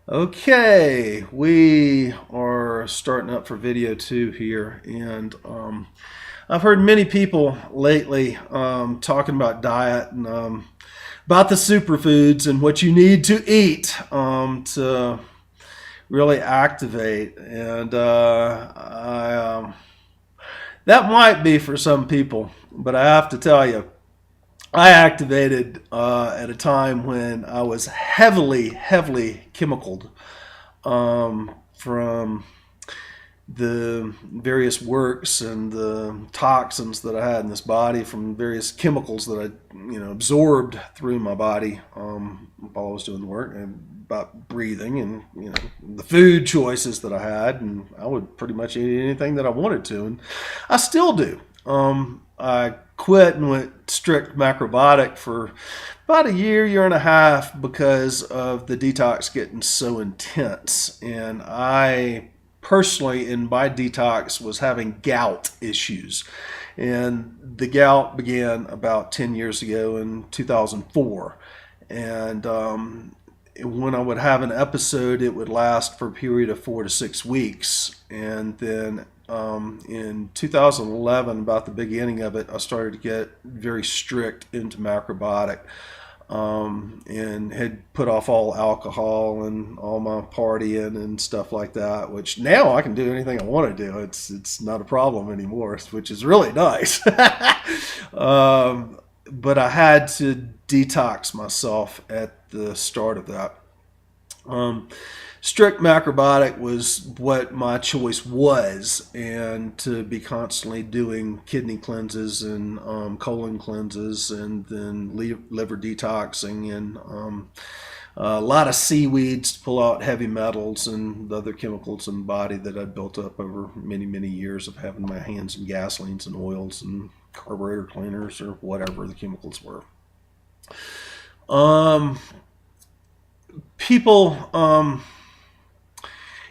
Okay, we are starting up for video 2 here, and I've heard many people lately talking about diet and about the superfoods and what you need to eat to really activate. And that might be for some people, but I have to tell you, I activated at a time when I was heavily chemicaled from the various works and the toxins that I had in this body from various chemicals that I absorbed through my body while I was doing the work, and about breathing and the food choices that I had. And I would pretty much eat anything that I wanted to, and I still do. I quit and went strict macrobiotic for about a year and a half because of the detox getting so intense. And I personally, in my detox, was having gout issues. And the gout began about 10 years ago in 2004. And when I would have an episode, it would last for a period of 4 to 6 weeks. And then in 2011, about the beginning of it, I started to get very strict into macrobiotic, and had put off all alcohol and all my partying and stuff like that. Which now I can do anything I want to do. It's not a problem anymore, which is really nice. But I had to detox myself at the start of that. Strict macrobiotic was what my choice was, and to be constantly doing kidney cleanses and colon cleanses, and then liver detoxing, and a lot of seaweeds to pull out heavy metals and the other chemicals in the body that I'd built up over many years of having my hands in gasolines and oils and carburetor cleaners or whatever the chemicals were. Um, People,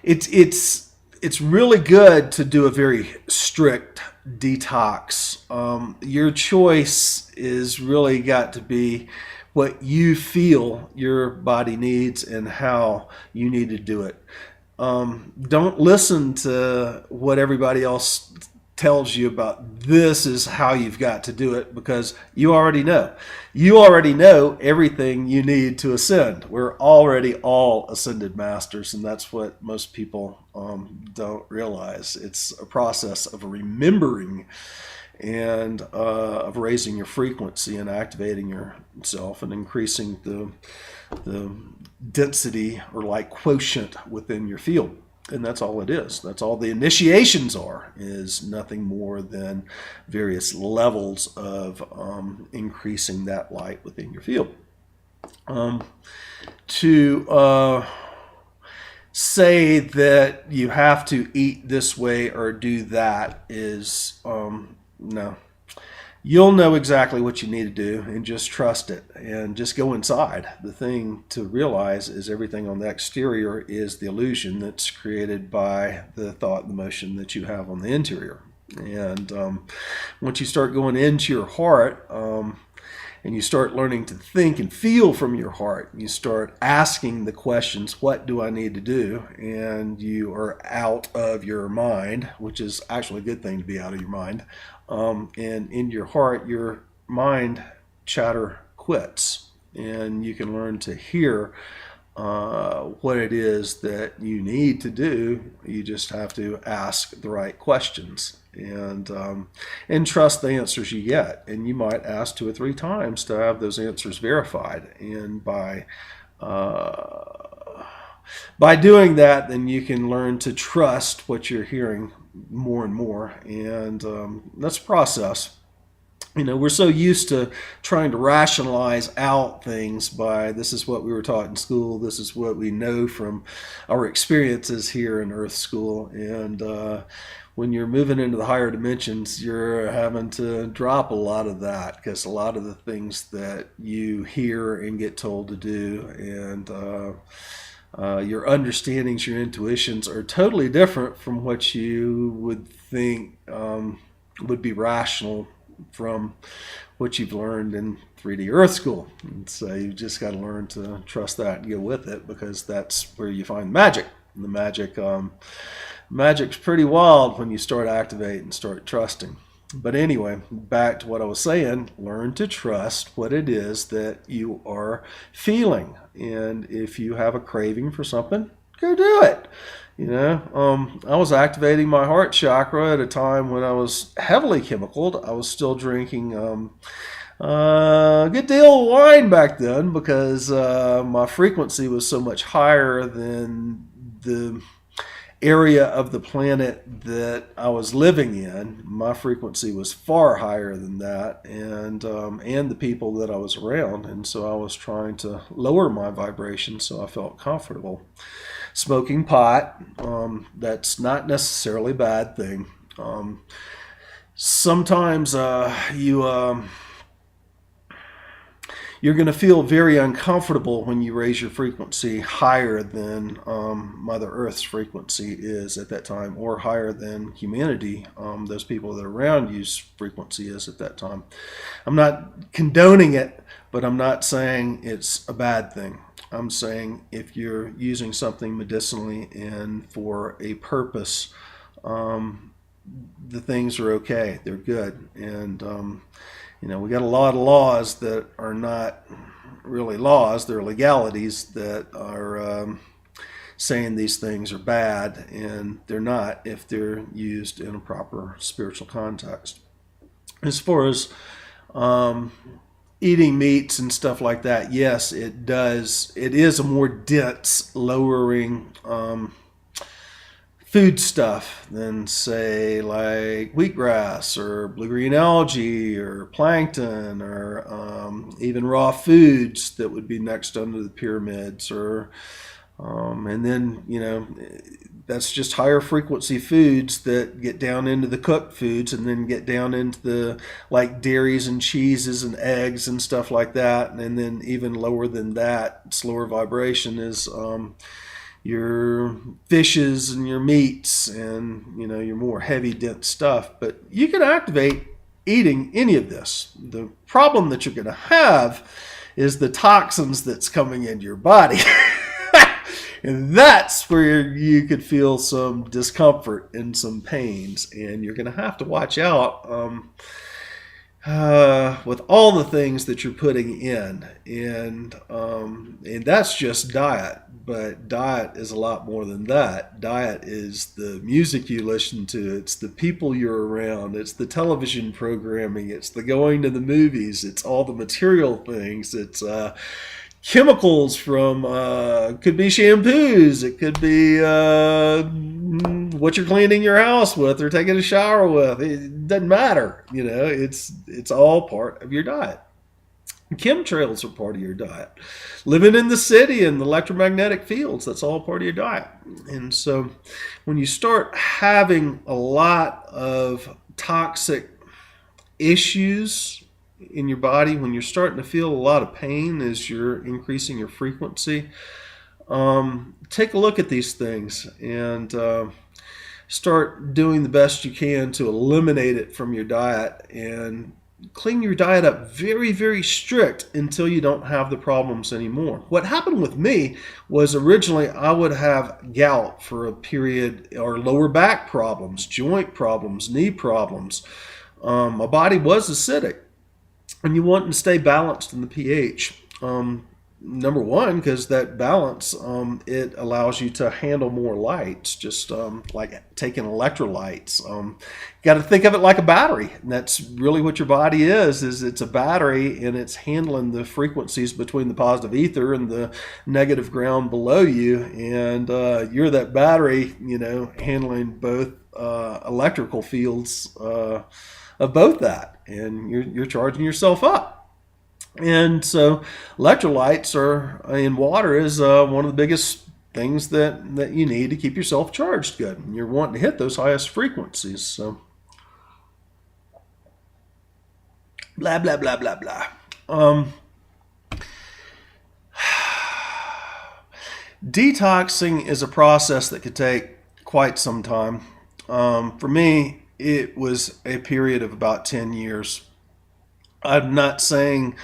it's really good to do a very strict detox. Your choice is really got to be what you feel your body needs and how you need to do it. Don't listen to what everybody else tells you about this is how you've got to do it, because you already know. You already know everything you need to ascend. We're already all ascended masters, and that's what most people don't realize. It's a process of remembering and of raising your frequency and activating yourself and increasing the density or like quotient within your field. And that's all it is. That's all the initiations are, is nothing more than various levels of increasing that light within your field. To say that you have to eat this way or do that is no. You'll know exactly what you need to do, and just trust it and just go inside. The thing to realize is everything on the exterior is the illusion that's created by the thought and the motion that you have on the interior. And once you start going into your heart, and you start learning to think and feel from your heart, you start asking the questions, what do I need to do? And you are out of your mind, which is actually a good thing to be out of your mind. And in your heart, your mind chatter quits, and you can learn to hear what it is that you need to do. You just have to ask the right questions, and trust the answers you get. And you might ask 2 or 3 times to have those answers verified. And by doing that, then you can learn to trust what you're hearing more and more. And that's a process. We're so used to trying to rationalize out things by, this is what we were taught in school, this is what we know from our experiences here in Earth School. And when you're moving into the higher dimensions, you're having to drop a lot of that, because a lot of the things that you hear and get told to do, and your understandings, your intuitions, are totally different from what you would think would be rational from what you've learned in 3D Earth School. And so you just got to learn to trust that and go with it, because that's where you find magic. And the magic's pretty wild when you start activating and start trusting. But anyway, back to what I was saying, learn to trust what it is that you are feeling. And if you have a craving for something, go do it. I was activating my heart chakra at a time when I was heavily chemicaled. I was still drinking a good deal of wine back then, because my frequency was so much higher than the area of the planet that I was living in. My frequency was far higher than that, and the people that I was around, and so I was trying to lower my vibration so I felt comfortable. Smoking pot, that's not necessarily a bad thing. Sometimes you're going to feel very uncomfortable when you raise your frequency higher than Mother Earth's frequency is at that time, or higher than humanity, those people that are around you's frequency is at that time. I'm not condoning it, but I'm not saying it's a bad thing. I'm saying if you're using something medicinally and for a purpose, the things are okay. They're good. And we got a lot of laws that are not really laws. They're legalities that are saying these things are bad, and they're not if they're used in a proper spiritual context. As far as eating meats and stuff like that, yes, it does. It is a more dense, lowering food stuff than, say, like wheatgrass or blue-green algae or plankton, or even raw foods that would be next under the pyramids, or and then that's just higher frequency foods that get down into the cooked foods, and then get down into the like dairies and cheeses and eggs and stuff like that. And then even lower than that, slower vibration, is your fishes and your meats, and your more heavy dense stuff. But you can activate eating any of this. The problem that you're going to have is the toxins that's coming into your body. And that's where you could feel some discomfort and some pains, and you're going to have to watch out with all the things that you're putting in, and that's just diet. But diet is a lot more than that. Diet is the music you listen to, it's the people you're around, it's the television programming, it's the going to the movies, it's all the material things, it's chemicals from could be shampoos, it could be what you're cleaning your house with or taking a shower with. It doesn't matter, it's all part of your diet. Chemtrails are part of your diet. Living in the city and the electromagnetic fields, that's all part of your diet. And so when you start having a lot of toxic issues in your body, when you're starting to feel a lot of pain as you're increasing your frequency, take a look at these things and start doing the best you can to eliminate it from your diet, and clean your diet up very, very strict until you don't have the problems anymore. What happened with me was originally I would have gout for a period, or lower back problems, joint problems, knee problems. My body was acidic, and you want to stay balanced in the pH. Number one, because that balance, it allows you to handle more lights, just like taking electrolytes. Got to think of it like a battery, and that's really what your body is it's a battery, and it's handling the frequencies between the positive ether and the negative ground below you, and you're that battery, handling both electrical fields of both that, and you're charging yourself up. And so electrolytes in water is one of the biggest things that you need to keep yourself charged good. And you're wanting to hit those highest frequencies. So blah, blah, blah, blah, blah. Detoxing is a process that could take quite some time. For me, it was a period of about 10 years. I'm not saying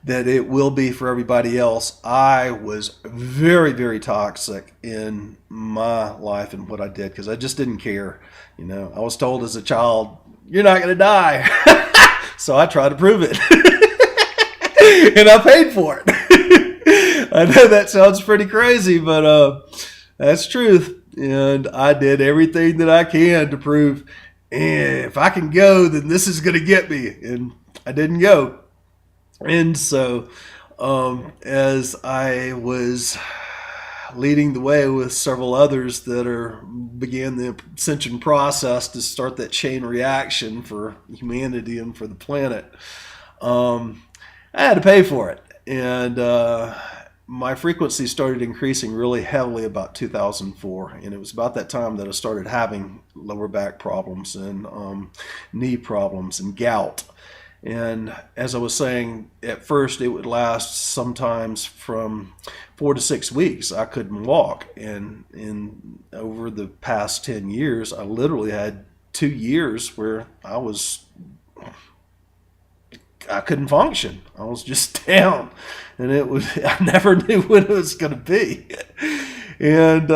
that it will be for everybody else. I was very, very toxic in my life and what I did because I just didn't care. I was told as a child, you're not going to die. So I tried to prove it. And I paid for it. I know that sounds pretty crazy, but that's truth. And I did everything that I can to prove, if I can go, then this is going to get me. And I didn't go. And so, as I was leading the way with several others that began the ascension process to start that chain reaction for humanity and for the planet, I had to pay for it. And my frequency started increasing really heavily about 2004. And it was about that time that I started having lower back problems and knee problems and gout. And as I was saying, at first it would last sometimes from 4 to 6 weeks. I couldn't walk. And over the past 10 years, I literally had 2 years where I couldn't function. I was just down. And I never knew when it was going to be. And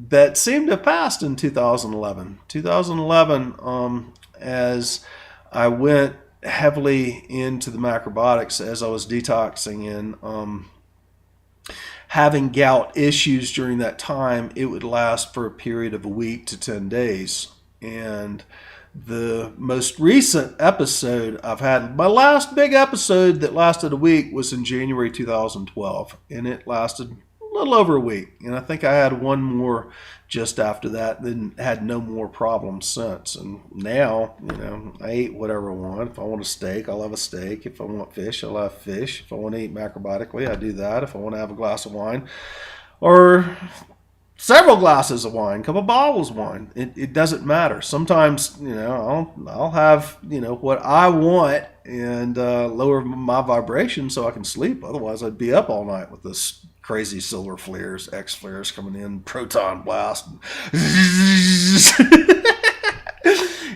that seemed to have passed in 2011. 2011, as I went heavily into the macrobiotics as I was detoxing and having gout issues during that time. It would last for a period of a week to 10 days. And the most recent episode I've had, my last big episode that lasted a week, was in January 2012. And it lasted a little over a week. And I think I had one more just after that, then had no more problems since. And now, I eat whatever I want. If I want a steak, I'll have a steak. If I want fish, I'll have fish. If I want to eat macrobiotically, I do that. If I want to have a glass of wine or several glasses of wine, a couple bottles of wine, it doesn't matter. Sometimes, I'll have, what I want and lower my vibration so I can sleep. Otherwise, I'd be up all night with this crazy solar flares, X flares coming in, proton blast.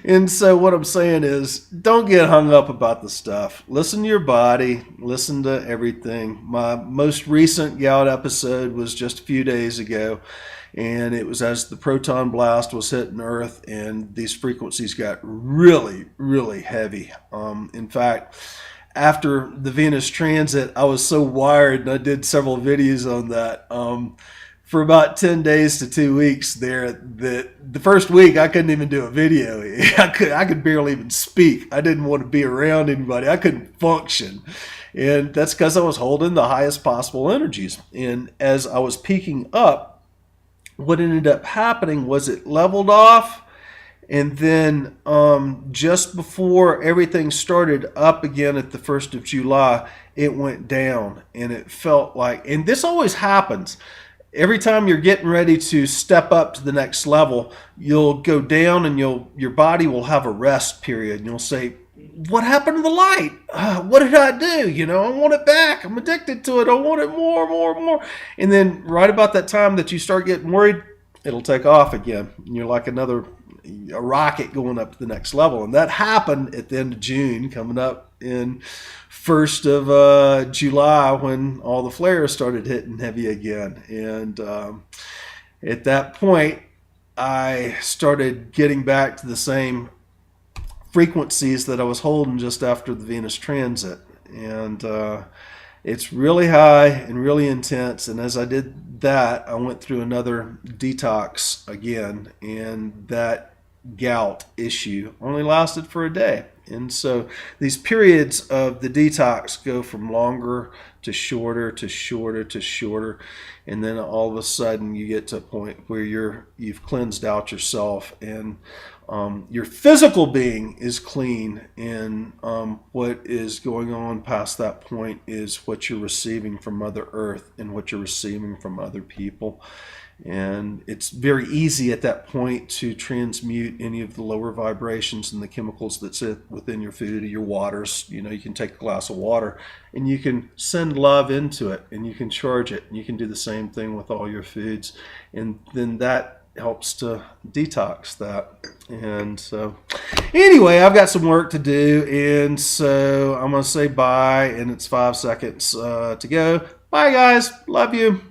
And so what I'm saying is, don't get hung up about the stuff. Listen to your body. Listen to everything. My most recent gout episode was just a few days ago. And it was as the proton blast was hitting Earth and these frequencies got really, really heavy. In fact, after the Venus transit, I was so wired, and I did several videos on that, for about 10 days to 2 weeks there, that the first week I couldn't even do a video. I could barely even speak. I didn't want to be around anybody. I couldn't function. And that's because I was holding the highest possible energies. And as I was peaking up, what ended up happening was it leveled off. And then just before everything started up again at the 1st of July, it went down. And it felt like, and this always happens, every time you're getting ready to step up to the next level, you'll go down and your body will have a rest period. And you'll say, what happened to the light? What did I do? I want it back. I'm addicted to it. I want it more. And then right about that time that you start getting worried, it'll take off again. And you're like a rocket going up to the next level. And that happened at the end of June, coming up in 1st of July, when all the flares started hitting heavy again. And at that point, I started getting back to the same frequencies that I was holding just after the Venus transit. And it's really high and really intense. And as I did that, I went through another detox again. And that gout issue only lasted for a day. And so these periods of the detox go from longer to shorter to shorter to shorter. And then all of a sudden you get to a point where you've cleansed out yourself, and your physical being is clean. And what is going on past that point is what you're receiving from Mother Earth and what you're receiving from other people. And it's very easy at that point to transmute any of the lower vibrations and the chemicals that sit within your food or your waters. You can take a glass of water and you can send love into it, and you can charge it, and you can do the same thing with all your foods. And then that helps to detox that. And so anyway, I've got some work to do, and so I'm going to say bye, and it's 5 seconds to go. Bye, guys. Love you.